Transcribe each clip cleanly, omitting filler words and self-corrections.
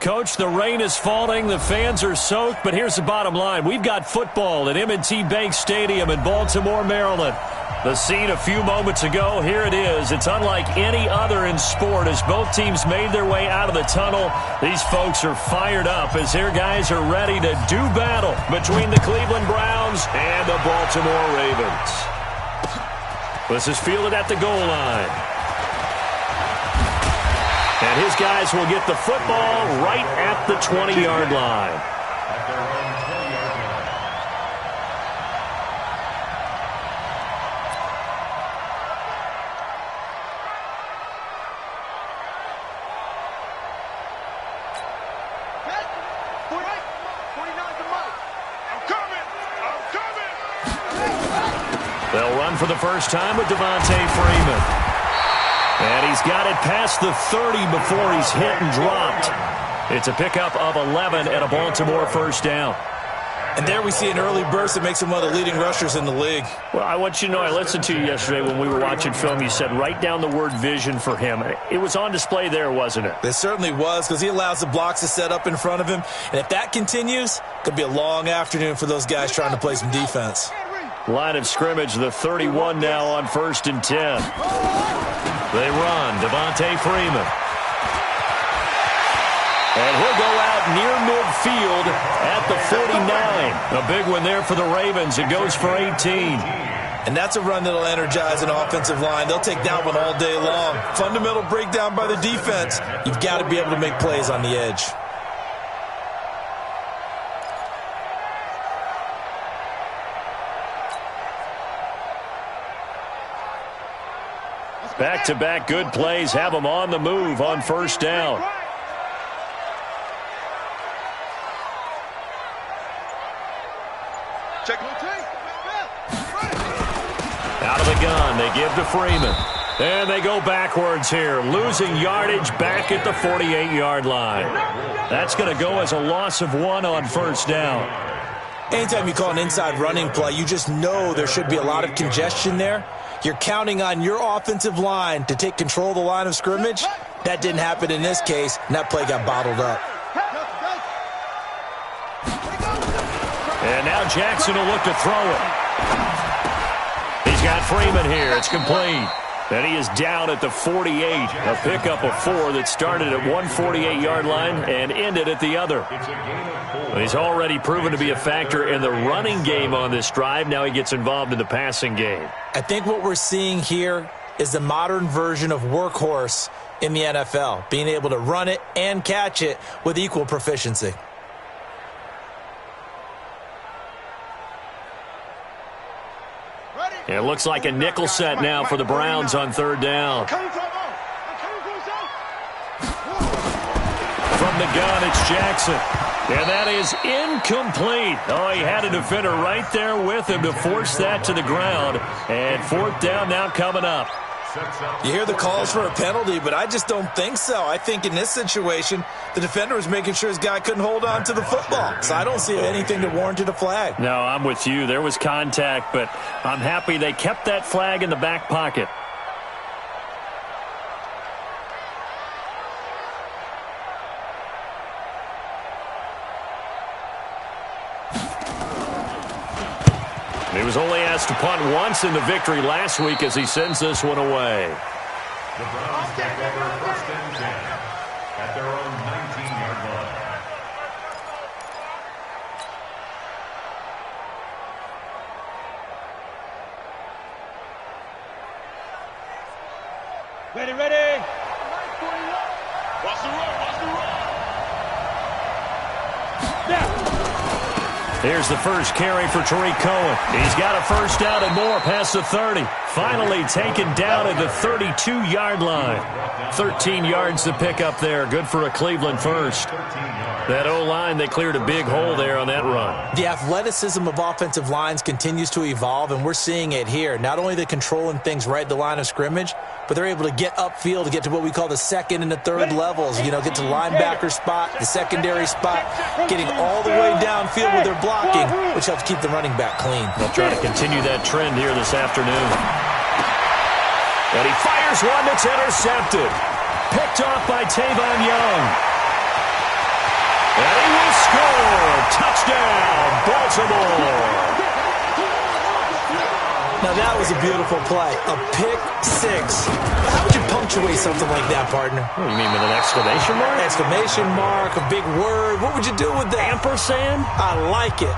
Coach. The rain is falling. The fans are soaked. But here's the bottom line. We've got football at M&T Bank Stadium in Baltimore, Maryland. The scene a few moments ago, here it is. It's unlike any other in sport as both teams made their way out of the tunnel. These folks are fired up as their guys are ready to do battle between the Cleveland Browns and the Baltimore Ravens. This is fielded at the goal line. And his guys will get the football right at the 20-yard line. They'll run for the first time with Devontae Freeman. And he's got it past the 30 before he's hit and dropped. It's a pickup of 11 and a Baltimore first down. And there we see an early burst that makes him one of the leading rushers in the league. Well, I want you to know, I listened to you yesterday when we were watching film. You said write down the word vision for him. It was on display there, wasn't it? It certainly was, because he allows the blocks to set up in front of him. And if that continues, it could be a long afternoon for those guys trying to play some defense. Line of scrimmage, the 31 now on 1st and 10. They run, Devontae Freeman. And he'll go out near midfield at the 49. A big one there for the Ravens. It goes for 18. And that's a run that'll energize an offensive line. They'll take that one all day long. Fundamental breakdown by the defense. You've got to be able to make plays on the edge. Back-to-back good plays have them on the move on first down. Out of the gun, they give to Freeman. And they go backwards here, losing yardage back at the 48-yard line. That's going to go as a loss of 1 on first down. Anytime you call an inside running play, you just know there should be a lot of congestion there. You're counting on your offensive line to take control of the line of scrimmage. That didn't happen in this case, and that play got bottled up. And now Jackson will look to throw it. He's got Freeman here. It's complete. And he is down at the 48. A pickup of 4 that started at one 48-yard line and ended at the other. He's already proven to be a factor in the running game on this drive. Now he gets involved in the passing game. I think what we're seeing here is the modern version of workhorse in the NFL, being able to run it and catch it with equal proficiency. It looks like a nickel set now for the Browns on third down. From the gun, it's Jackson. And that is incomplete. Oh, he had a defender right there with him to force that to the ground. And fourth down now coming up. You hear the calls for a penalty, but I just don't think so. I think in this situation, the defender was making sure his guy couldn't hold on to the football. So I don't see anything that warranted a flag. No, I'm with you. There was contact, but I'm happy they kept that flag in the back pocket. He was only asked to punt once in the victory last week as he sends this one away. The Browns take over 1st and 10 at their own 19-yard line. Ready. Watch the run. Here's the first carry for Tariq Cohen. He's got a first down and more past the 30. Finally taken down at the 32-yard line. 13 yards to pick up there. Good for a Cleveland first. That O-line, they cleared a big hole there on that run. The athleticism of offensive lines continues to evolve, and we're seeing it here. Not only are they controlling things right at the line of scrimmage, but they're able to get upfield to get to what we call the second and the third levels. You know, get to the linebacker spot, the secondary spot, getting all the way downfield with their blocking, which helps keep the running back clean. They'll try to continue that trend here this afternoon. And he fires one that's intercepted. Picked off by Tavon Young. And he will score. Touchdown, Baltimore. Now that was a beautiful play. A pick six. How would you punctuate something like that, partner? What do you mean, with an exclamation mark? Exclamation mark, a big word. What would you do with that? Ampersand? I like it.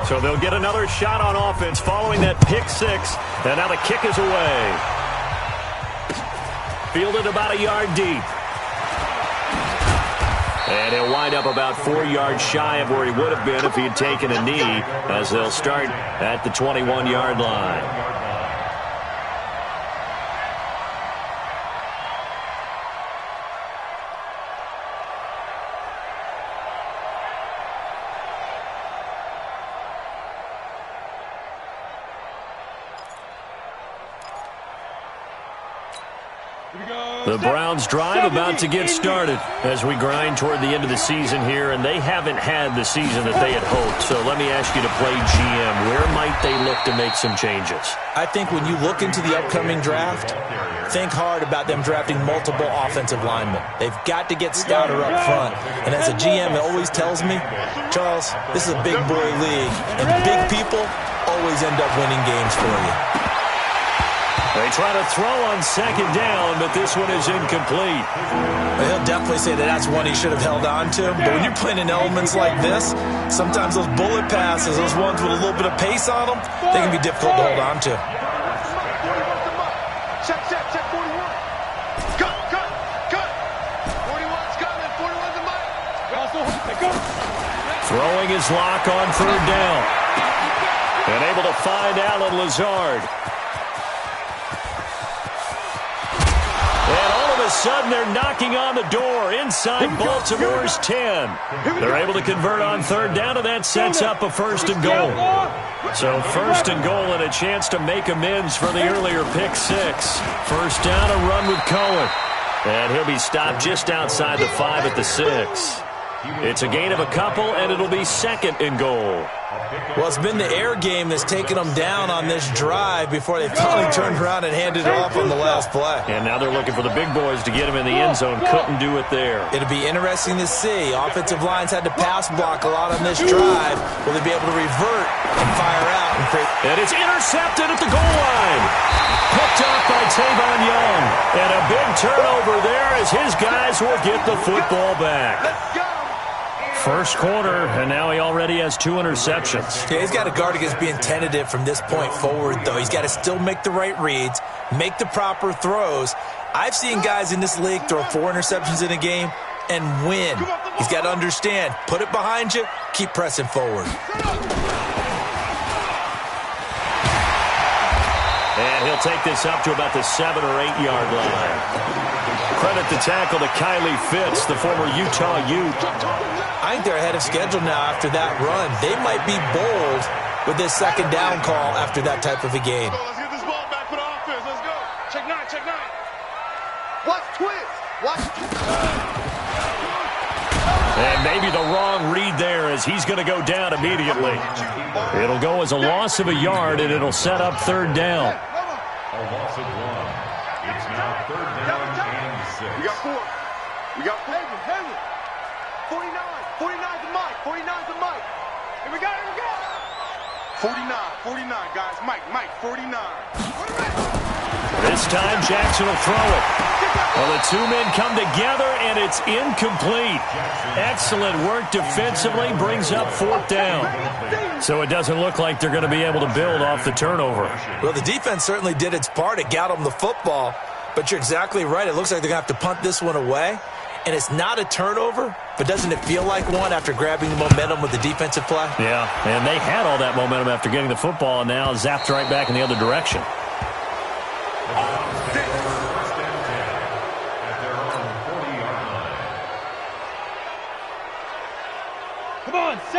So they'll get another shot on offense following that pick six. And now the kick is away. Fielded about a yard deep. And he'll wind up about 4 yards shy of where he would have been if he had taken a knee, as they'll start at the 21-yard line. The Browns drive about to get started as we grind toward the end of the season here, and they haven't had the season that they had hoped. So let me ask you to play GM. Where might they look to make some changes? I think when you look into the upcoming draft, think hard about them drafting multiple offensive linemen. They've got to get stouter up front. And as a GM, it always tells me, Charles, this is a big boy league, and big people always end up winning games for you. They try to throw on second down, but this one is incomplete. Well, he'll definitely say that that's one he should have held on to. But when you're playing in elements like this, sometimes those bullet passes, those ones with a little bit of pace on them, they can be difficult to hold on to. Check, 41. Cut. 41's coming. 41's a mic. Throwing his lock on third down. And able to find Alan Lazard. And all of a sudden, they're knocking on the door inside Baltimore's 10. They're able to convert on third down, and that sets up a first and goal. So first and goal and a chance to make amends for the earlier pick six. First down, a run with Cohen. And he'll be stopped just outside the 5 at the 6. It's a gain of a couple, and it'll be second and goal. Well, it's been the air game that's taken them down on this drive before they finally turned around and handed it off on the last play. And now they're looking for the big boys to get him in the end zone. Couldn't do it there. It'll be interesting to see. Offensive lines had to pass block a lot on this drive. Will they be able to revert and fire out? And it's intercepted at the goal line. Picked up by Tavon Young. And a big turnover there as his guys will get the football back. Let's go. First quarter, and now he already has 2 interceptions. Yeah, he's got to guard against being tentative from this point forward, though. He's got to still make the right reads, make the proper throws. I've seen guys in this league throw 4 interceptions in a game and win. He's got to understand, put it behind you, keep pressing forward. And he'll take this up to about the 7 or 8 yard line. Credit the tackle to Kylie Fitz, the former Utah Ute. I think they're ahead of schedule now after that run. They might be bold with this second down call after that type of a game. Let's get this ball back for the offense. Let's go. Check 9. Watch twist. And maybe the wrong read there as he's going to go down immediately. It'll go as a loss of a yard, and it'll set up third down. A loss of 1. It's now third down and 6. We got 4. Heavy. 49. 49's the mic. 49's the mic. Here we go. 49, guys. Mike, 49. This time, Jackson will throw it. Well, the 2 men come together, and it's incomplete. Excellent work defensively, brings up fourth down. So it doesn't look like they're going to be able to build off the turnover. Well, the defense certainly did its part. It got them the football. But you're exactly right. It looks like they're going to have to punt this one away. And it's not a turnover, but doesn't it feel like one after grabbing the momentum with the defensive play? Yeah, and they had all that momentum after getting the football, and now zapped right back in the other direction.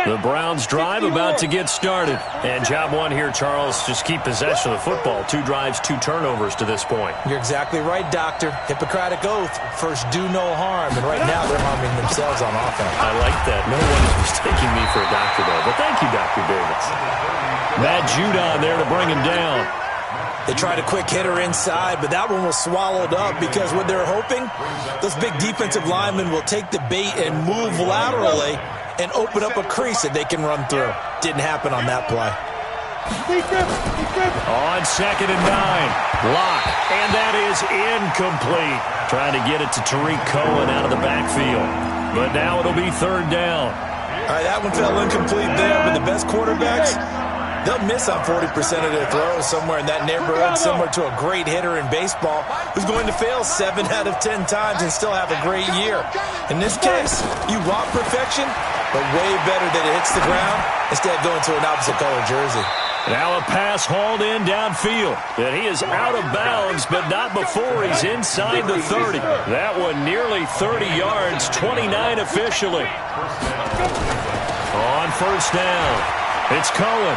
The Browns drive about to get started. And job one here, Charles, just keep possession of the football. 2 drives, 2 turnovers to this point. You're exactly right, Doctor. Hippocratic oath, first do no harm. And right now they're harming themselves on offense. I like that. No one is mistaking me for a doctor, though. But thank you, Dr. Davis. Matt Judon there to bring him down. They tried a quick hitter inside, but that one was swallowed up because what they're hoping, those big defensive linemen will take the bait and move laterally and open up a crease that they can run through. Didn't happen on that play. On 2nd and 9. Lock. And that is incomplete. Trying to get it to Tariq Cohen out of the backfield. But now it'll be 3rd down. All right, that one fell incomplete there, but the best quarterbacks, they'll miss on 40% of their throws somewhere in that neighborhood, similar to a great hitter in baseball who's going to fail 7 out of 10 times and still have a great year. In this case, you want perfection, but way better that it hits the ground instead of going to an opposite color jersey. Now a pass hauled in downfield. And he is out of bounds, but not before he's inside the 30. That one nearly 30 yards, 29 officially. On 1st down, it's Cohen.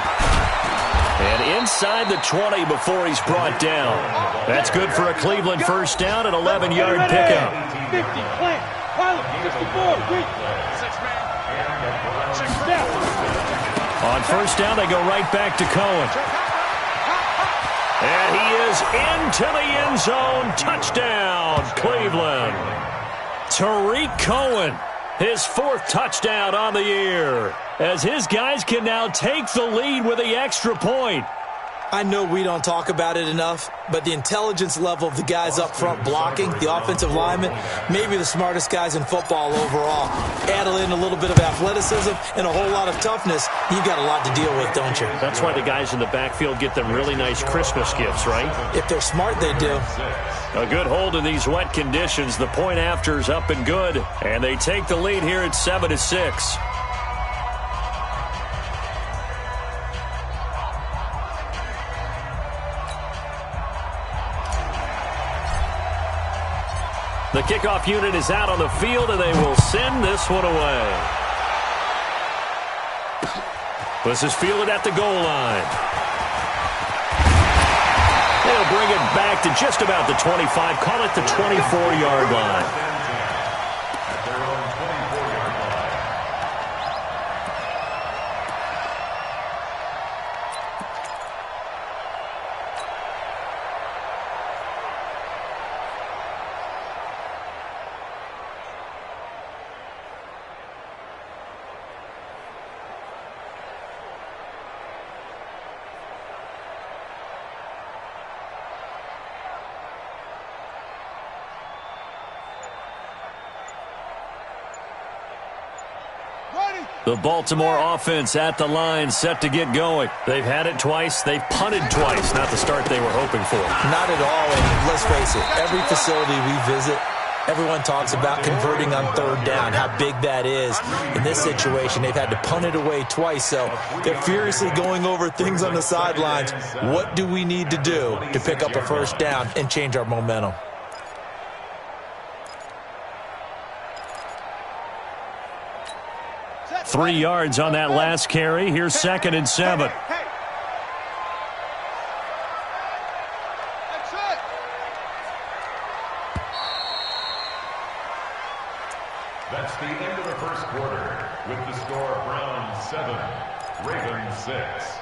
And inside the 20 before he's brought down. That's good for a Cleveland 1st down and 11-yard pickup. 50, plant, pilot, 54, quick. 6 man. On 1st down, they go right back to Cohen. And he is into the end zone. Touchdown, Cleveland. Tariq Cohen, his 4th touchdown on the year, as his guys can now take the lead with the extra point. I know we don't talk about it enough, but the intelligence level of the guys up front blocking, the offensive linemen, maybe the smartest guys in football overall. Add in a little bit of athleticism and a whole lot of toughness, you've got a lot to deal with, don't you? That's why the guys in the backfield get them really nice Christmas gifts, right? If they're smart, they do. A good hold in these wet conditions. The point after is up and good, and they take the lead here at 7-6. The kickoff unit is out on the field, and they will send this one away. This is fielded at the goal line. They'll bring it back to just about the 25, call it the 24-yard line. The Baltimore offense at the line, set to get going. They've had it twice. They've punted twice. Not the start they were hoping for. Not at all, and let's face it, every facility we visit, everyone talks about converting on 3rd down, how big that is. In this situation, they've had to punt it away twice, so they're furiously going over things on the sidelines. What do we need to do to pick up a 1st down and change our momentum? Three yards on that last carry. Here's 2nd and 7. That's the end of the 1st quarter with the score Browns 7, Ravens 6.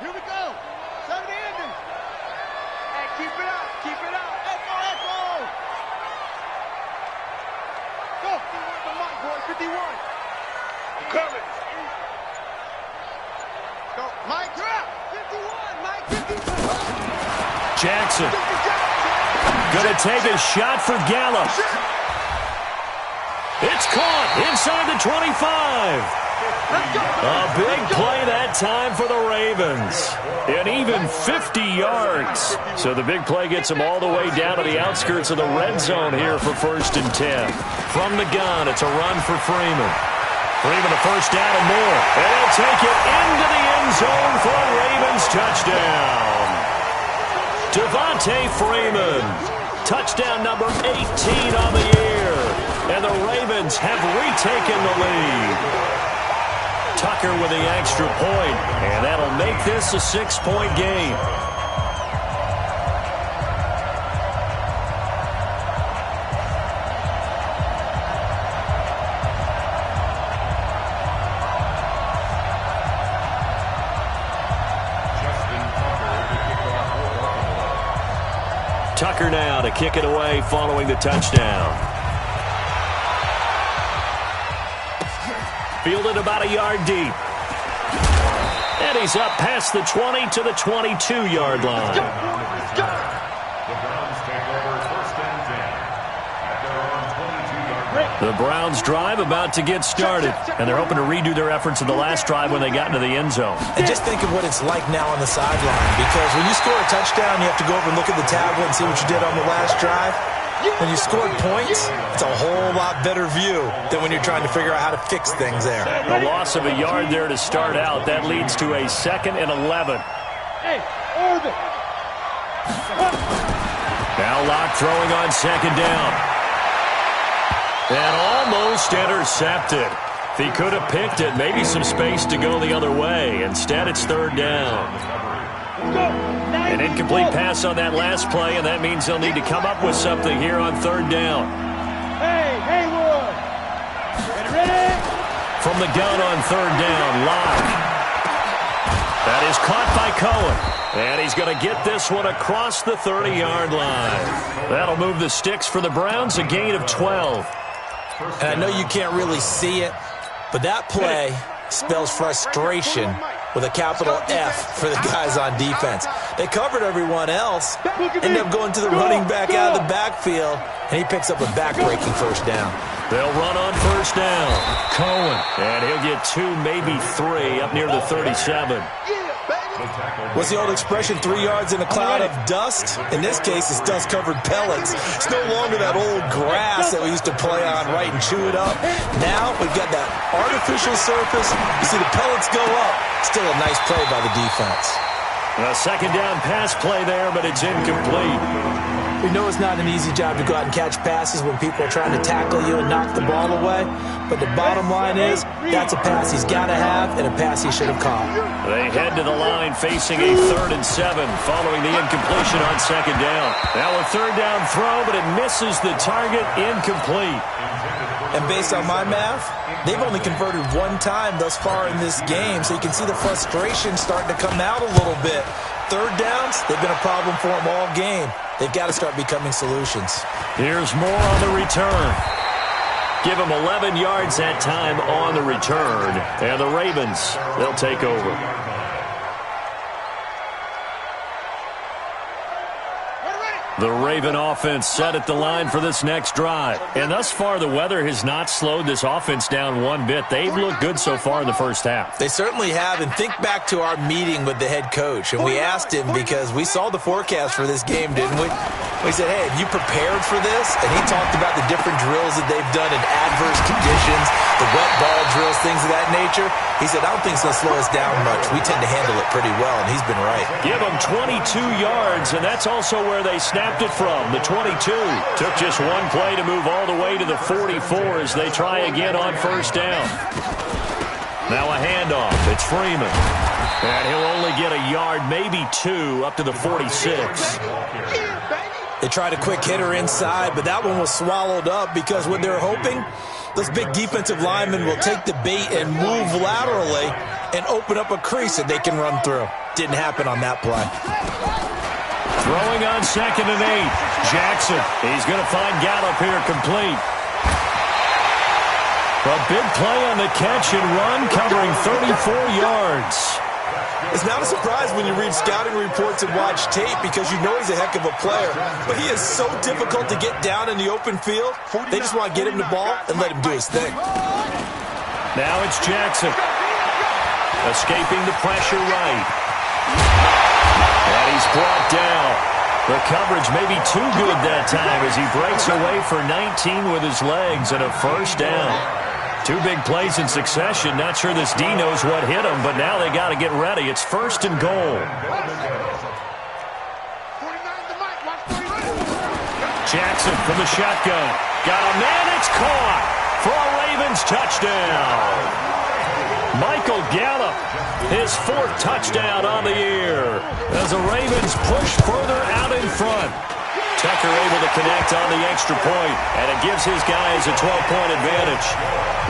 Here we go. 70 engines. Hey, keep it up. Keep it up. Echo, echo. Go. The mic, boy. 51. I'm coming. Go. Mike, drop. 51. Mike, 51. Jackson. Gonna take a shot for Gallup. It's caught inside the 25. A big play that time for the Ravens. And even 50 yards. So the big play gets them all the way down to the outskirts of the red zone here for 1st and 10. From the gun, it's a run for Freeman. Freeman a 1st down and more. And they'll take it into the end zone for a Ravens touchdown. Devontae Freeman. Touchdown number 18 on the year. And the Ravens have retaken the lead. Tucker with the extra point, and that'll make this a 6-point game. Tucker now to kick it away following the touchdown. Fielded about a yard deep. And he's up past the 20 to the 22-yard line. The Browns take over first and 10 at their own 22-yard line. The Browns drive about to get started, and they're hoping to redo their efforts in the last drive when they got into the end zone. And just think of what it's like now on the sideline, because when you score a touchdown, you have to go over and look at the tablet and see what you did on the last drive. When you scored points, it's a whole lot better view than when you're trying to figure out how to fix things there. A loss of a yard there to start out. That leads to a 2nd and 11. Hey, Orbit. Now Locke throwing on 2nd down. And almost intercepted. If he could have picked it, maybe some space to go the other way. Instead, it's 3rd down. An incomplete pass on that last play, and that means they'll need to come up with something here on 3rd down. Hey, Haywood. Ready? From the gun on 3rd down, Locke. That is caught by Cohen. And he's going to get this one across the 30-yard line. That'll move the sticks for the Browns, a gain of 12. And I know you can't really see it, but that play spells frustration with a capital F for the guys on defense. They covered everyone else, end up going to the running back out of the backfield, and he picks up a back-breaking 1st down. They'll run on 1st down. Cohen. And he'll get 2, maybe 3, up near the 37. What's the old expression, 3 yards in a cloud of dust? In this case, it's dust-covered pellets. It's no longer that old grass that we used to play on, right, and chew it up. Now we've got that artificial surface. You see the pellets go up. Still a nice play by the defense. A 2nd down pass play there, but it's incomplete. We know it's not an easy job to go out and catch passes when people are trying to tackle you and knock the ball away. But the bottom line is, that's a pass he's got to have and a pass he should have caught. They head to the line facing a 3rd and 7 following the incompletion on 2nd down. Now a 3rd down throw, but it misses the target, incomplete. And based on my math, they've only converted 1 time thus far in this game, so you can see the frustration starting to come out a little bit. 3rd downs, they've been a problem for them all game. They've got to start becoming solutions. Here's more on the return. Give them 11 yards that time on the return. And the Ravens, they'll take over. The Raven offense set at the line for this next drive. And thus far, the weather has not slowed this offense down one bit. They've looked good so far in the first half. They certainly have. And think back to our meeting with the head coach. And we asked him, because we saw the forecast for this game, didn't we? We said, hey, have you prepared for this? And he talked about the different drills that they've done in adverse conditions, the wet ball drills, things of that nature. He said, I don't think it's going to slow us down much. We tend to handle it pretty well, and he's been right. Give them 22 yards, and that's also where they snapped it from. The 22 took just one play to move all the way to the 44 as they try again on 1st down. Now a handoff. It's Freeman. And he'll only get a yard, maybe 2, up to the 46. They tried a quick hitter inside, but that one was swallowed up because what they're hoping, those big defensive linemen will take the bait and move laterally and open up a crease that they can run through. Didn't happen on that play. Throwing on 2nd and 8. Jackson. He's going to find Gallup here complete. A big play on the catch and run, covering 34 yards. It's not a surprise when you read scouting reports and watch tape, because you know he's a heck of a player. But he is so difficult to get down in the open field. They just want to get him the ball and let him do his thing. Now it's Jackson. Escaping the pressure right. And he's brought down. The coverage may be too good that time as he breaks away for 19 with his legs and a 1st down. 2 big plays in succession. Not sure this D knows what hit him, but now they got to get ready. It's 1st and goal. Jackson from the shotgun. Got a man. It's caught for a Ravens touchdown. Michael Gallup, his 4th touchdown on the year as the Ravens push further out in front. Tucker able to connect on the extra point, and it gives his guys a 12-point advantage.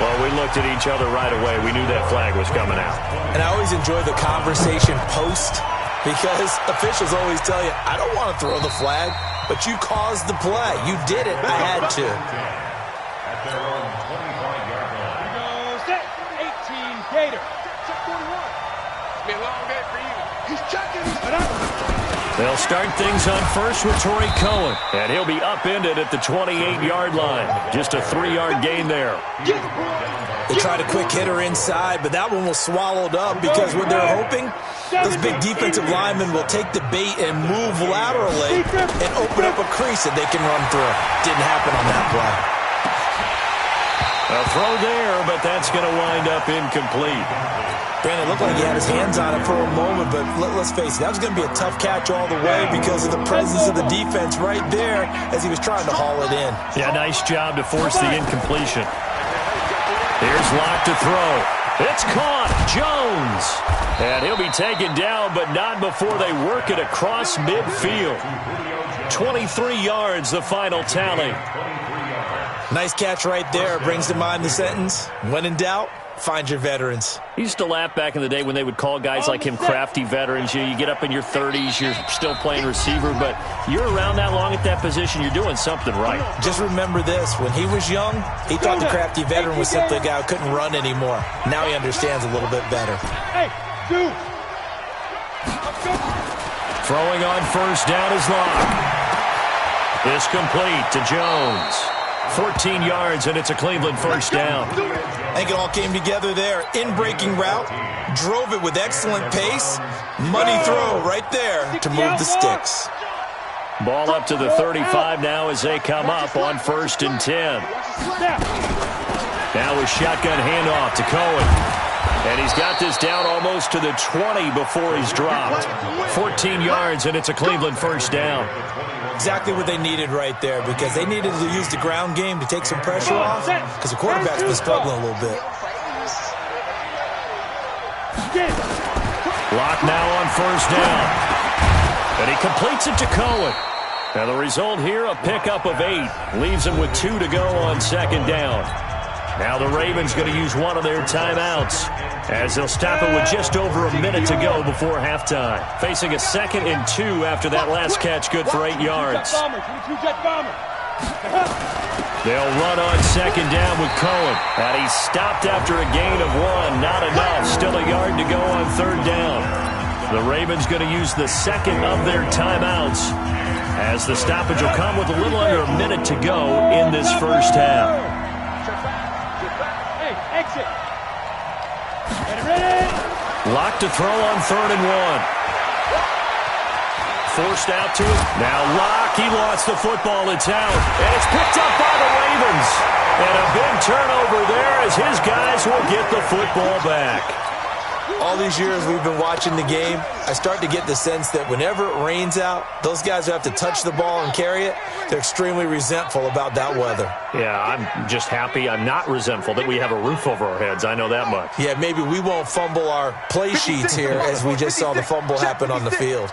Well, we looked at each other right away. We knew that flag was coming out. And I always enjoy the conversation post because officials always tell you, I don't want to throw the flag, but you caused the play. You did it. I had to. At their own 25-yard line. Here goes set. 18 Gator. Check 41. It's been a long day for you. He's checking. They'll start things on first with Torrey Cohen, and he'll be upended at the 28-yard line. Just a 3-yard gain there. They tried a quick hitter inside, but that one was swallowed up because what they're hoping, those big defensive linemen will take the bait and move laterally and open up a crease that they can run through. Didn't happen on that play. A throw there, but that's going to wind up incomplete. Brandon, it looked like he had his hands on it for a moment, but let's face it, that was going to be a tough catch all the way because of the presence of the defense right there as he was trying to haul it in. Yeah, nice job to force the incompletion. Here's Locke to throw. It's caught. Jones. And he'll be taken down, but not before they work it across midfield. 23 yards, the final tally. Nice catch right there. Brings to mind the sentence, when in doubt, find your veterans. He used to laugh back in the day when they would call guys like him crafty veterans. You get up in your 30s, you're still playing receiver, but you're around that long at that position, you're doing something right. Just remember this. When he was young, he thought the crafty veteran was simply a guy who couldn't run anymore. Now he understands a little bit better. Hey, dude. Throwing on first down is Locke. It's complete to Jones. 14 yards, and it's a Cleveland first down. I think it all came together there. In-breaking route, drove it with excellent pace. Money throw right there to move the sticks. Ball up to the 35 now as they come up on 1st and 10. Now a shotgun handoff to Cohen. And he's got this down almost to the 20 before he's dropped. 14 yards, and it's a Cleveland first down. Exactly what they needed right there because they needed to use the ground game to take some pressure off because the quarterback's been struggling a little bit. Locke now on first down. And he completes it to Cohen. Now the result here, a pickup of 8. Leaves him with 2 to go on 2nd down. Now the Ravens going to use one of their timeouts as they'll stop it with just over a minute to go before halftime. Facing a 2nd and 2 after that last catch, good for 8 yards. They'll run on 2nd down with Cohen. And he stopped after a gain of 1. Not enough. Still a yard to go on 3rd down. The Ravens going to use the 2nd of their timeouts as the stoppage will come with a little under a minute to go in this first half. Exit. Ready. Locke to throw on 3rd and 1. Forced out to it. Now Locke, he lost the football. It's out. And it's picked up by the Ravens. And a big turnover there as his guys will get the football back. All these years we've been watching the game, I start to get the sense that whenever it rains out, those guys who have to touch the ball and carry it, they're extremely resentful about that weather. Yeah, I'm just happy I'm not resentful that we have a roof over our heads. I know that much. Yeah, maybe we won't fumble our play sheets here as we just saw the fumble happen on the field.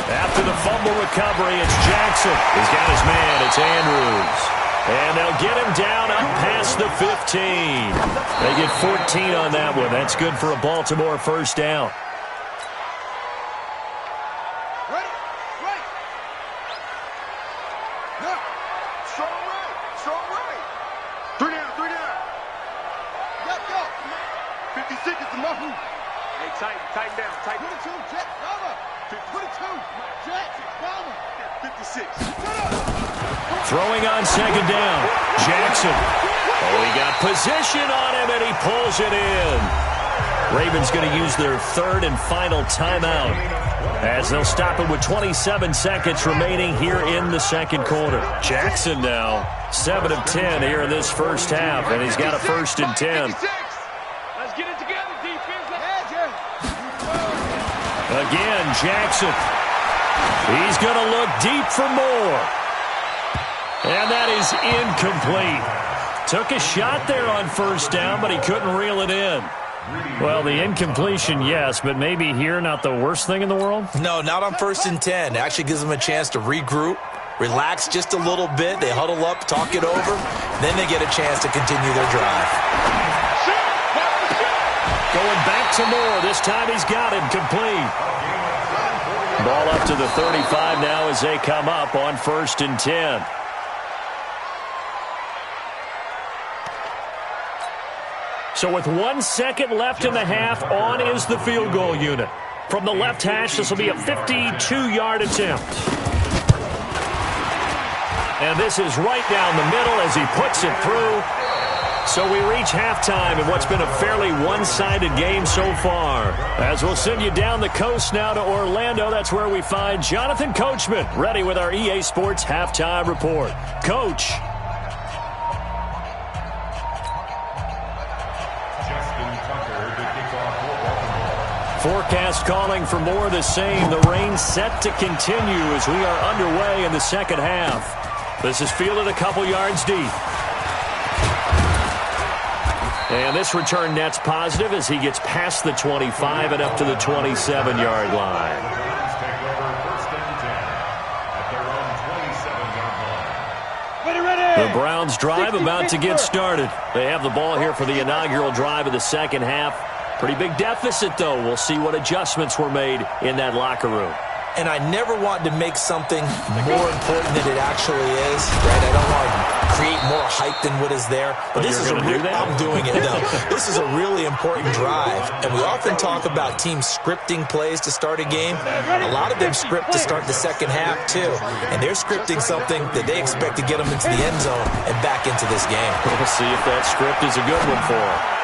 After the fumble recovery, it's Jackson. He's got his man. It's Andrews. And they'll get him down up past the 15. They get 14 on that one. That's good for a Baltimore first down. Right. No. Strong right. 3 down. Go. 50 seconds to my hoop. Hey, tighten down. 22, Jet, Bomber. 22, Jet, Bomber. 56. Throwing on 2nd down. Jackson. Oh, he got position on him, and he pulls it in. Ravens going to use their 3rd and final timeout as they'll stop it with 27 seconds remaining here in the 2nd quarter. Jackson now 7 of 10 here in this first half, and he's got a 1st and 10. Let's get it together, defense. Again, Jackson. He's going to look deep for more. And that is incomplete. Took a shot there on first down, but he couldn't reel it in. Well, the incompletion, yes, but maybe here not the worst thing in the world? No, not on 1st and 10. It actually gives them a chance to regroup, relax just a little bit. They huddle up, talk it over. Then they get a chance to continue their drive. Going back to Moore. This time he's got him complete. Ball up to the 35 now as they come up on 1st and 10. So with 1 second left in the half, on is the field goal unit. From the left hash, this will be a 52-yard attempt. And this is right down the middle as he puts it through. So we reach halftime in what's been a fairly one-sided game so far. As we'll send you down the coast now to Orlando, that's where we find Jonathan Coachman, ready with our EA Sports Halftime Report. Coach. Forecast calling for more of the same. The rain set to continue as we are underway in the second half. This is fielded a couple yards deep. And this return net's positive as he gets past the 25 and up to the 27-yard line. The Browns drive about to get started. They have the ball here for the inaugural drive of the second half. Pretty big deficit, though. We'll see what adjustments were made in that locker room. And I never want to make something more important than it actually is, right? I don't want to create more hype than what is there. But this is I'm doing it, though. This is a really important drive. And we often talk about teams scripting plays to start a game. A lot of them script to start the second half, too. And they're scripting something that they expect to get them into the end zone and back into this game. We'll see if that script is a good one for them.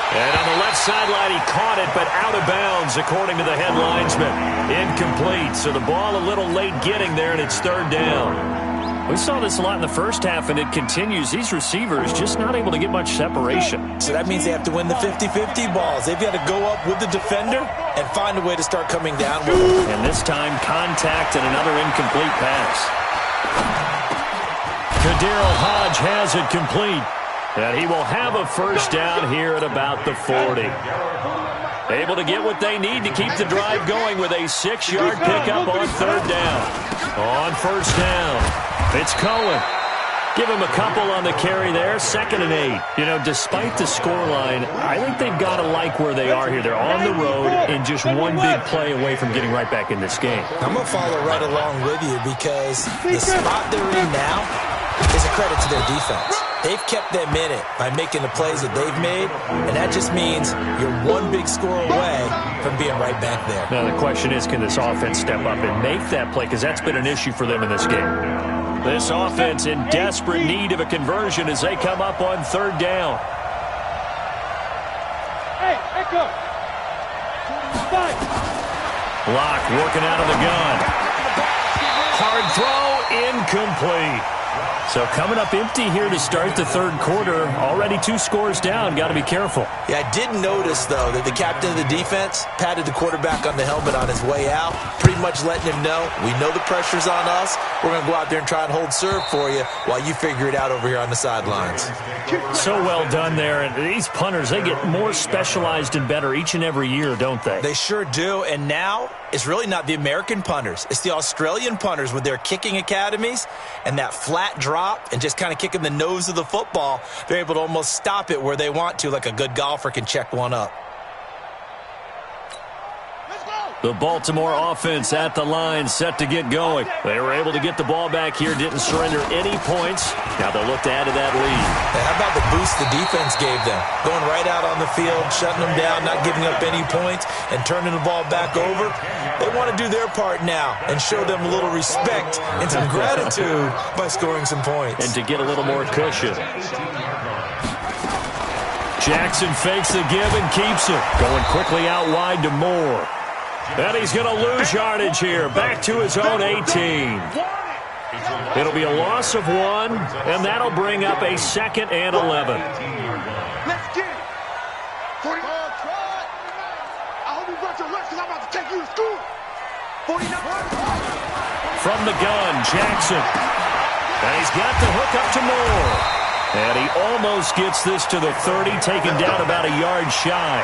And on the left sideline, he caught it, but out of bounds, according to the head linesman. Incomplete, so the ball a little late getting there, and it's 3rd down. We saw this a lot in the first half, and it continues. These receivers just not able to get much separation. So that means they have to win the 50-50 balls. They've got to go up with the defender and find a way to start coming down with them. And this time, contact and another incomplete pass. Kaderl Hodge has it complete. And he will have a first down here at about the 40. Able to get what they need to keep the drive going with a 6-yard pickup on 3rd down. On 1st down, it's Cohen. Give him a couple on the carry there, 2nd and 8. You know, despite the scoreline, I think they've got to like where they are here. They're on the road and just one big play away from getting right back in this game. I'm going to follow right along with you because the spot they're in now is a credit to their defense. They've kept them in it by making the plays that they've made, and that just means you're one big score away from being right back there. Now, the question is, can this offense step up and make that play? Because that's been an issue for them in this game. This offense in desperate need of a conversion as they come up on 3rd down. Hey, echo. Locke working out of the gun. Hard throw, incomplete. So coming up empty here to start the 3rd quarter. Already 2 scores down. Got to be careful. Yeah, I did notice, though, that the captain of the defense patted the quarterback on the helmet on his way out, pretty much letting him know, we know the pressure's on us. We're going to go out there and try and hold serve for you while you figure it out over here on the sidelines. So well done there. And these punters, they get more specialized and better each and every year, don't they? They sure do. And now it's really not the American punters. It's the Australian punters with their kicking academies and that flat drop and just kind of kicking the nose of the football. They're able to almost stop it where they want to, like a good golfer can check one up. The Baltimore offense at the line, set to get going. They were able to get the ball back here, didn't surrender any points. Now they'll look to add to that lead. Hey, how about the boost the defense gave them? Going right out on the field, shutting them down, not giving up any points, and turning the ball back over. They want to do their part now and show them a little respect and some gratitude by scoring some points. And to get a little more cushion. Jackson fakes the give and keeps it. Going quickly out wide to Moore. And he's going to lose yardage here. Back to his own 18. It'll be a loss of 1, and that'll bring up a 2nd and 11. Let's get it. 40. I hope you brought your lunch because I'm about to take you to school. 49. From the gun, Jackson. And he's got the hook up to Moore. And he almost gets this to the 30, taken down about a yard shy.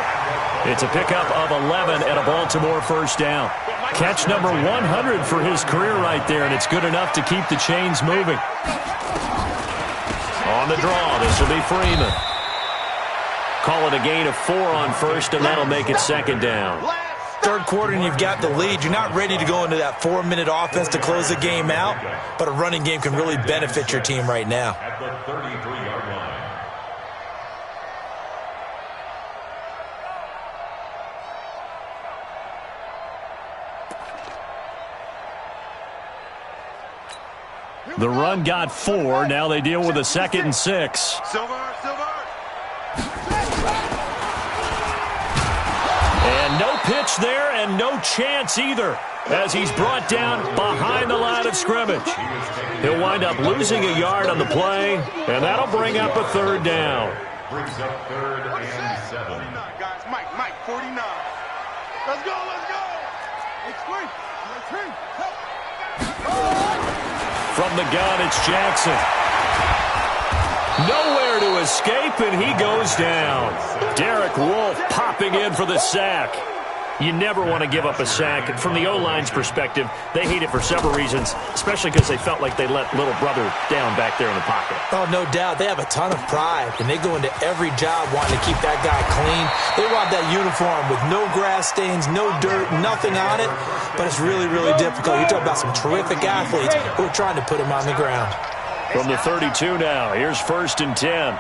It's a pickup of 11 and a Baltimore first down. Catch number 100 for his career right there, and it's good enough to keep the chains moving. On the draw, this will be Freeman. Call it a gain of 4 on first, and that'll make it second down. Third quarter and you've got the lead. You're not ready to go into that 4-minute offense to close the game out, but a running game can really benefit your team right now. At the 33-yard line. The run got 4. Now they deal with a 2nd and 6. And no pitch there and no chance either as he's brought down behind the line of scrimmage. He'll wind up losing a yard on the play, and that'll bring up a third down. Brings up 3rd and 7. 49, guys. Mike, 49. Let's go. From the gun, it's Jackson. Nowhere to escape, and he goes down. Derek Wolfe popping in for the sack. You never want to give up a sack. From the O-line's perspective, they hate it for several reasons, especially because they felt like they let little brother down back there in the pocket. Oh, no doubt. They have a ton of pride, and they go into every job wanting to keep that guy clean. They want that uniform with no grass stains, no dirt, nothing on it, but it's really, really difficult. You're talking about some terrific athletes who are trying to put him on the ground. From the 32 now, here's 1st and 10.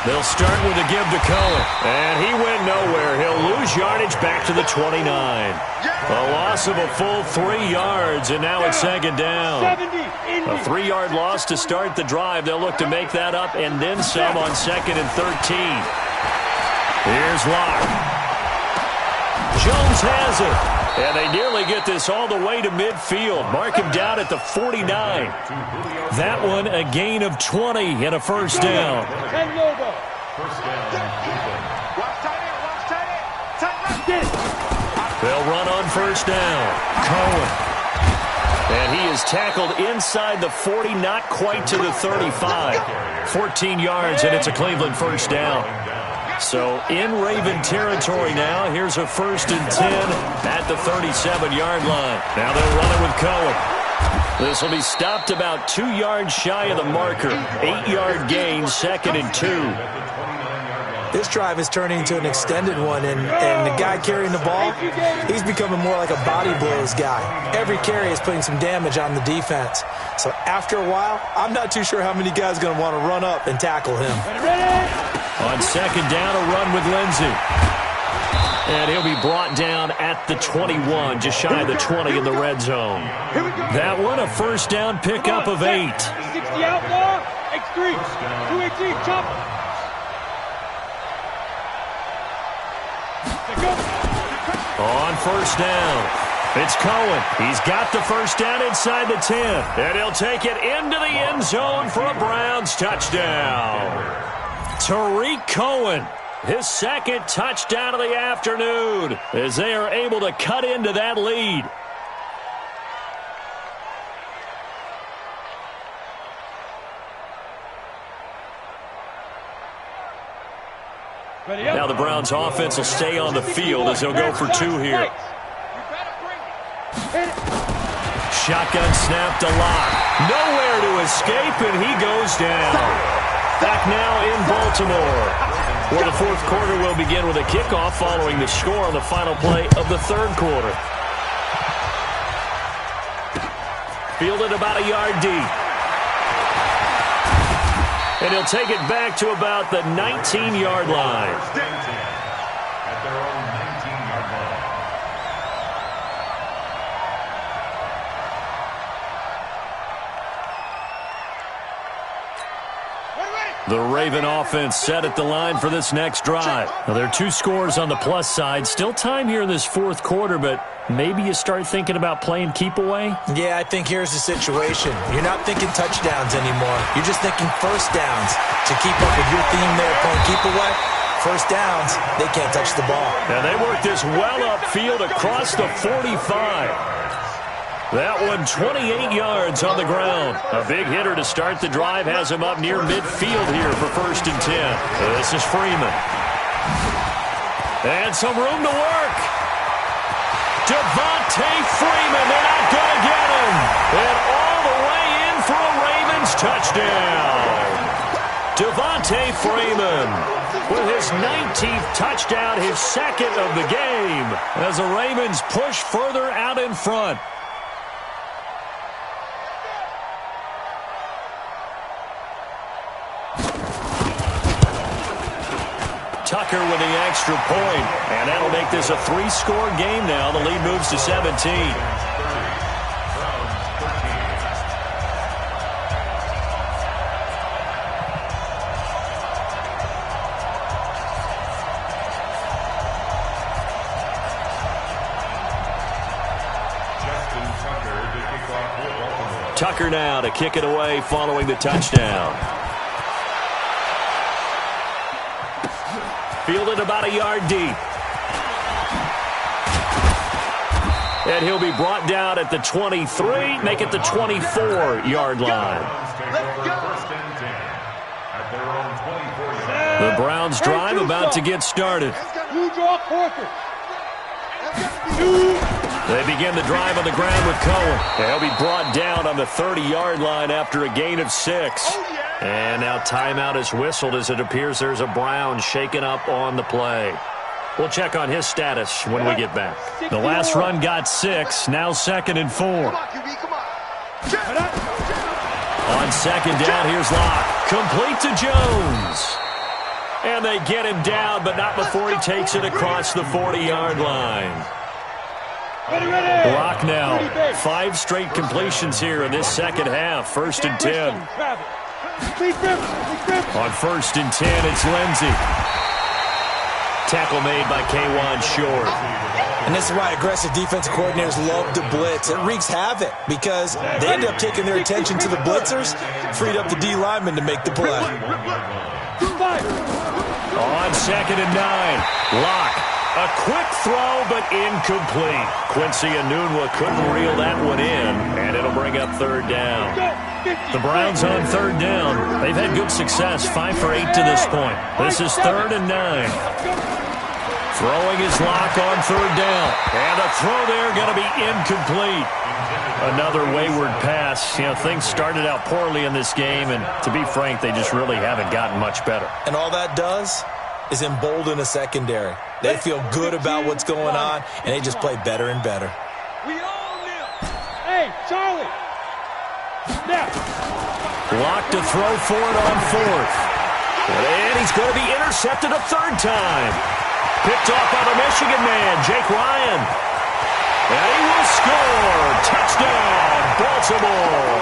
They'll start with a give to Cohen, and he went nowhere. He'll lose yardage back to the 29. A loss of a full 3 yards, and now it's second down. A 3-yard loss to start the drive. They'll look to make that up and then some on 2nd and 13. Here's Locke. Jones has it. And they nearly get this all the way to midfield. Mark him down at the 49. That one a gain of 20 and a first down. They'll run on first down. Cohen. And he is tackled inside the 40, not quite to the 35. 14 yards, and it's a Cleveland first down. So in Raven territory now. Here's a 1st and 10 at the 37-yard line. Now they'll run it with Cohen. This will be stopped about 2 yards shy of the marker. 8-yard gain, 2nd and 2. This drive is turning into an extended one, and the guy carrying the ball, he's becoming more like a body blows guy. Every carry is putting some damage on the defense. So after a while, I'm not too sure how many guys are going to want to run up and tackle him. On second down, a run with Lindsey. And he'll be brought down at the 21, just shy of the 20 in the red zone. That one, a first down pickup of 8. 60 outlaw, X3, 218, chopper. On first down, it's Cohen. He's got the first down inside the 10. And he'll take it into the end zone for a Browns touchdown. Tariq Cohen, his 2nd touchdown of the afternoon, as they are able to cut into that lead. Now the Browns offense will stay on the field as they'll go for 2 here. Shotgun snap to Locke. Nowhere to escape, and he goes down. Back now in Baltimore, where the 4th quarter will begin with a kickoff following the score on the final play of the 3rd quarter. Fielded about a yard deep. And he'll take it back to about the 19-yard line. At their own 19-yard line. The Raven offense set at the line for this next drive. Now, there are 2 scores on the plus side. Still time here in this 4th quarter, but maybe you start thinking about playing keep away? Yeah, I think here's the situation. You're not thinking touchdowns anymore. You're just thinking first downs. To keep up with your theme there, playing keep away, first downs, they can't touch the ball. And they work this well upfield across the 45. That one 28 yards on the ground. A big hitter to start the drive has him up near midfield here for 1st and 10. This is Freeman. And some room to work. Devontae Freeman, they're not going to get him. And all the way in for a Ravens touchdown. Devontae Freeman with his 19th touchdown, his 2nd of the game, as the Ravens push further out in front. Tucker with the extra point, and that'll make this a 3-score game now. The lead moves to 17. Tucker now to kick it away following the touchdown. Fielded about a yard deep. And he'll be brought down at the 23, make it the 24-yard line. The Browns drive about to get started. They begin the drive on the ground with Cohen. They'll be brought down on the 30-yard line after a gain of 6. And now timeout is whistled as it appears there's a Brown shaken up on the play. We'll check on his status when we get back. The last run got 6, now 2nd and 4. On 2nd down, here's Locke. Complete to Jones. And they get him down, but not before he takes it across the 40-yard line. Locke now, 5 straight completions here in this second half. 1st and 10. On 1st and 10, it's Lindsey. Tackle made by K'Wan Short. And this is why aggressive defensive coordinators love to blitz. It wreaks havoc because they end up taking their attention to the blitzers, freed up the D lineman to make the play. On 2nd and 9, Locke. A quick throw, but incomplete. Quincy Enunwa couldn't reel that one in, and it'll bring up 3rd down. The Browns on 3rd down. They've had good success, 5 for 8 to this point. This is 3rd and 9. Throwing his Locke on 3rd down. And the throw there going to be incomplete. Another wayward pass. You know, things started out poorly in this game, and to be frank, they just really haven't gotten much better. And all that does is embolden a secondary. They feel good about what's going on, and they just play better and better. We all kneel. Hey, Charlie. Now. Locke to throw for it on 4th. And he's going to be intercepted a 3rd time. Picked off by the Michigan man, Jake Ryan. And he will score. Touchdown, Baltimore.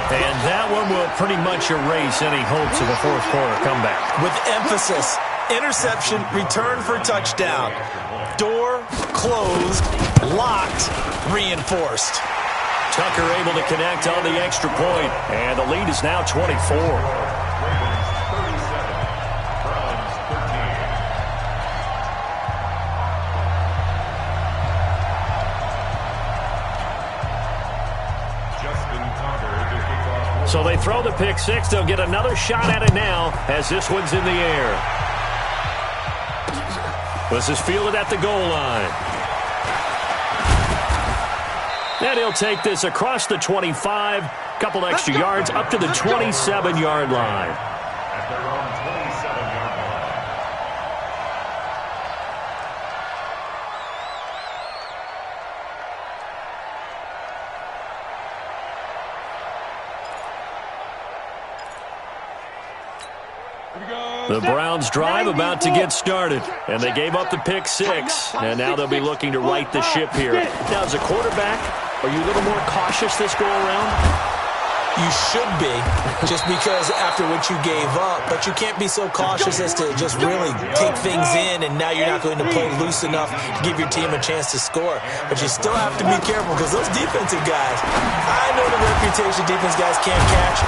And that one will pretty much erase any hopes of a 4th quarter comeback. With emphasis, interception, return for touchdown. Door closed, locked, reinforced. Tucker able to connect on the extra point, and the lead is now 24. So they throw the pick 6. They'll get another shot at it now as this one's in the air. This is fielded at the goal line. And he'll take this across the 25. Couple extra yards up to the 27-yard line. At their own 27-yard line. The Browns drive about to get started, and they gave up the pick 6, and now they'll be looking to right the ship here. Now, as a quarterback, are you a little more cautious this go-around? You should be, just because after what you gave up, but you can't be so cautious as to just really take things in, and now you're not going to play loose enough to give your team a chance to score. But you still have to be careful, because those defensive guys, I know the reputation defense guys can't catch.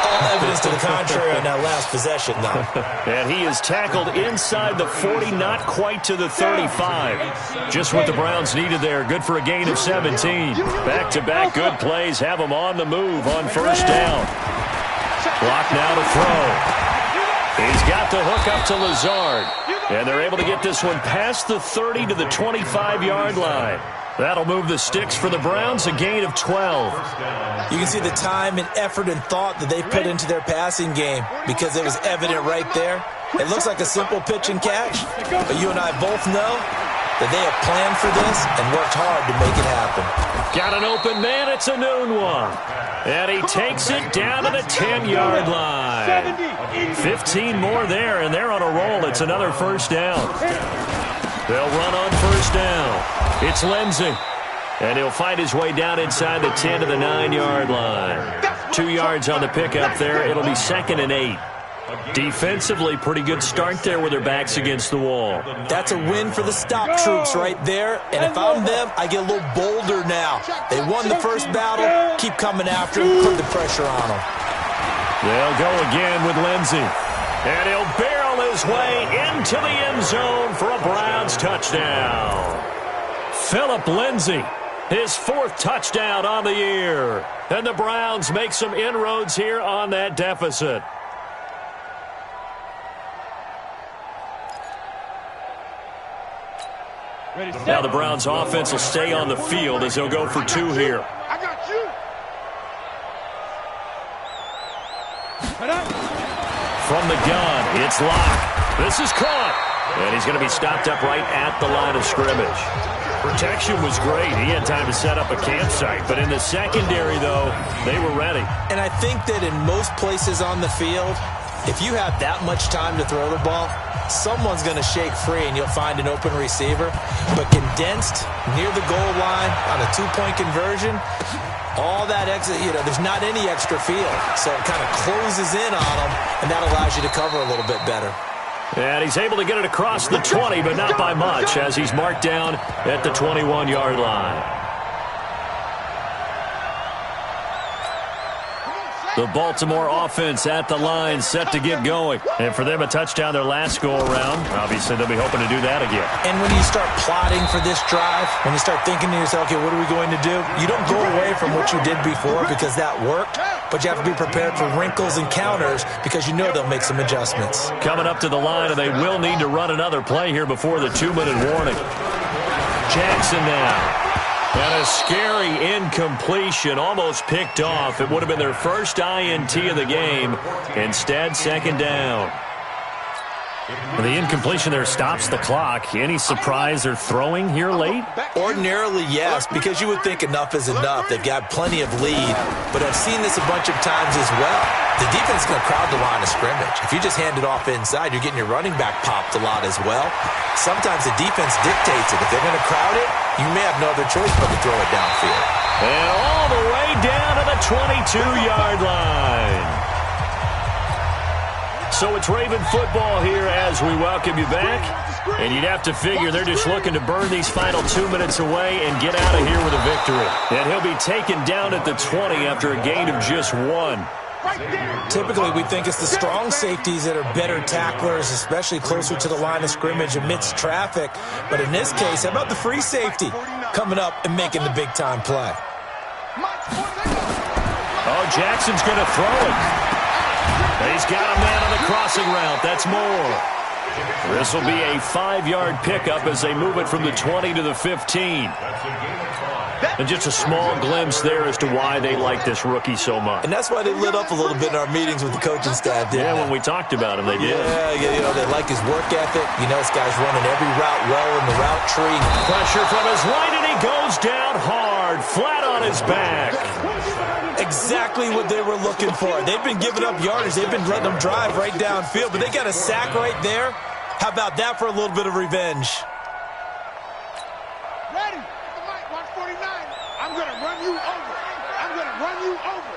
All evidence to the contrary on that last possession, though. And he is tackled inside the 40, not quite to the 35. Just what the Browns needed there. Good for a gain of 17. Back-to-back good plays have them on the move on first down. Clock now to throw. He's got the hook up to Lazard. And they're able to get this one past the 30 to the 25-yard line. That'll move the sticks for the Browns, a gain of 12. You can see the time and effort and thought that they put into their passing game, because it was evident right there. It looks like a simple pitch and catch, but you and I both know that they have planned for this and worked hard to make it happen. Got an open man. It's a noon one. And he takes it down to the 10-yard line. 15 more there, and they're on a roll. It's another first down. They'll run on first down. It's Lindsey. And he'll fight his way down inside the 10 to the 9-yard line. 2 yards on the pickup there. It'll be 2nd and 8. Defensively, pretty good start there with their backs against the wall. That's a win for the stop troops right there. And if I'm them, I get a little bolder now. They won the first battle. Keep coming after them. Put the pressure on them. They'll go again with Lindsey. And he'll barrel his way into the end zone for a Browns touchdown. Phillip Lindsay, his 4th touchdown on the year. And the Browns make some inroads here on that deficit. Now the Browns offense will stay on the field as they'll go for 2 here. I got you. From the gun, it's Locke. This is caught. And he's going to be stopped up right at the line of scrimmage. Protection was great. He had time to set up a campsite. But in the secondary, though, they were ready. And I think that in most places on the field, if you have that much time to throw the ball, someone's going to shake free and you'll find an open receiver. But condensed near the goal line on a 2-point conversion, all that extra, there's not any extra field. So it kind of closes in on them, and that allows you to cover a little bit better. And he's able to get it across the 20, but not by much, as he's marked down at the 21-yard line. The Baltimore offense at the line, set to get going. And for them, a touchdown their last go-around. Obviously, they'll be hoping to do that again. And when you start plotting for this drive, when you start thinking to yourself, okay, what are we going to do? You don't go away from what you did before because that worked, but you have to be prepared for wrinkles and counters because you know they'll make some adjustments. Coming up to the line, and they will need to run another play here before the 2-minute warning. Jackson now. And a scary incompletion, almost picked off. It would have been their first INT of the game. Instead, 2nd down. And the incompletion there stops the clock. Any surprise they're throwing here late? Ordinarily, yes, because you would think enough is enough. They've got plenty of lead, but I've seen this a bunch of times as well. The defense is going to crowd the line of scrimmage. If you just hand it off inside, you're getting your running back popped a lot as well. Sometimes the defense dictates it. If they're going to crowd it, you may have no other choice but to throw it downfield. And all the way down to the 22-yard line. So it's Raven football here as we welcome you back. And you'd have to figure they're just looking to burn these final 2 minutes away and get out of here with a victory. And he'll be taken down at the 20 after a gain of just 1. Typically, we think it's the strong safeties that are better tacklers, especially closer to the line of scrimmage amidst traffic. But in this case, how about the free safety coming up and making the big-time play? Oh, Jackson's going to throw it. He's got a man on the crossing route. That's more. This will be a 5-yard pickup as they move it from the 20 to the 15. And just a small glimpse there as to why they like this rookie so much. And that's why they lit up a little bit in our meetings with the coaching staff, didn't they? When we talked about him, they did. Yeah, they like his work ethic. This guy's running every route well in the route tree. Pressure from his right, and he goes down hard, flat on his back. Exactly what they were looking for. They've been giving up yardage. They've been letting them drive right downfield, but they got a sack right there. How about that for a little bit of revenge? Ready? Watch 49. I'm going to run you over. I'm going to run you over.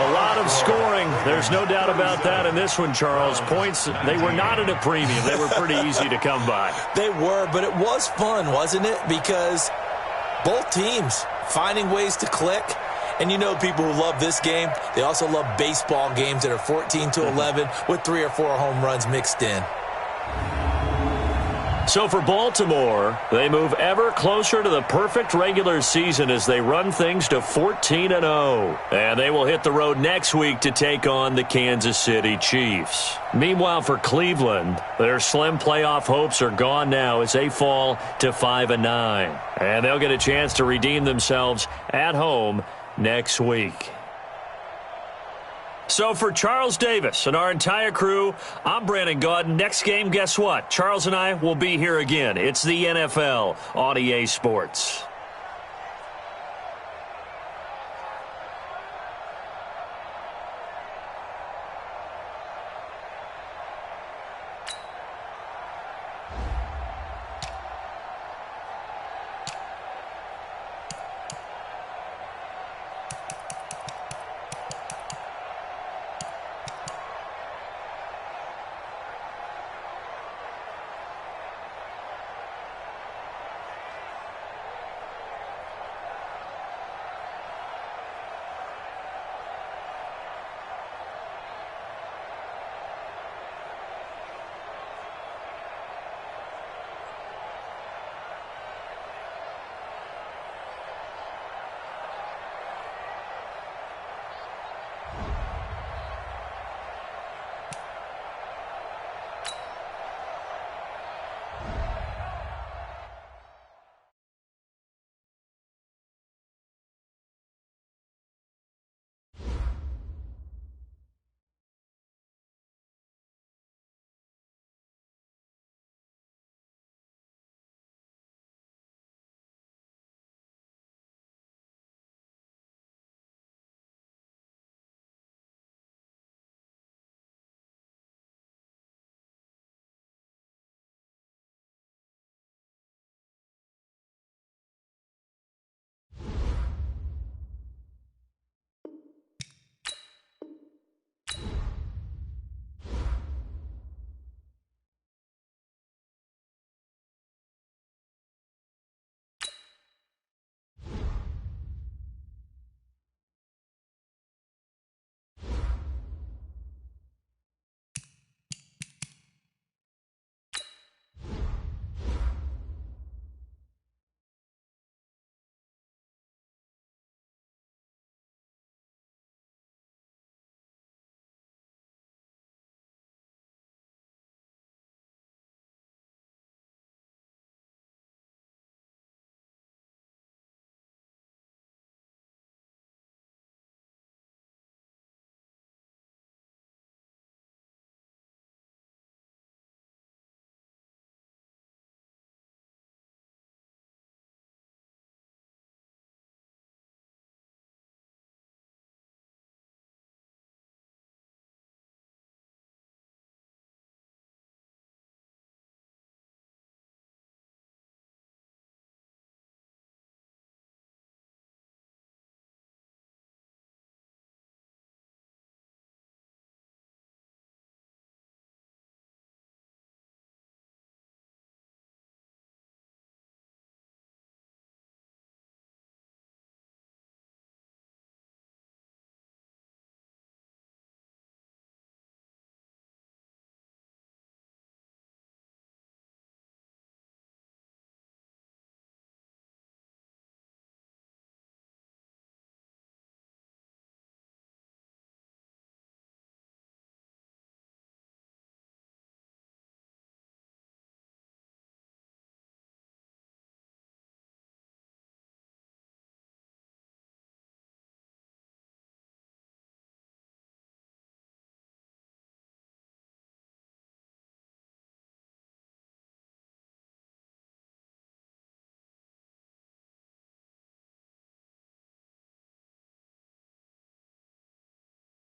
A lot of scoring. There's no doubt about that in this one, Charles. Points, they were not at a premium. They were pretty easy to come by. They were, but it was fun, wasn't it? Because both teams finding ways to click. And you know people who love this game, they also love baseball games that are 14-11 with 3 or 4 home runs mixed in. So for Baltimore, they move ever closer to the perfect regular season as they run things to 14-0. And they will hit the road next week to take on the Kansas City Chiefs. Meanwhile, for Cleveland, their slim playoff hopes are gone now as they fall to 5-9. And they'll get a chance to redeem themselves at home next week. So for Charles Davis and our entire crew, I'm Brandon Gaudin. Next game, guess what? Charles and I will be here again. It's the NFL on EA Sports.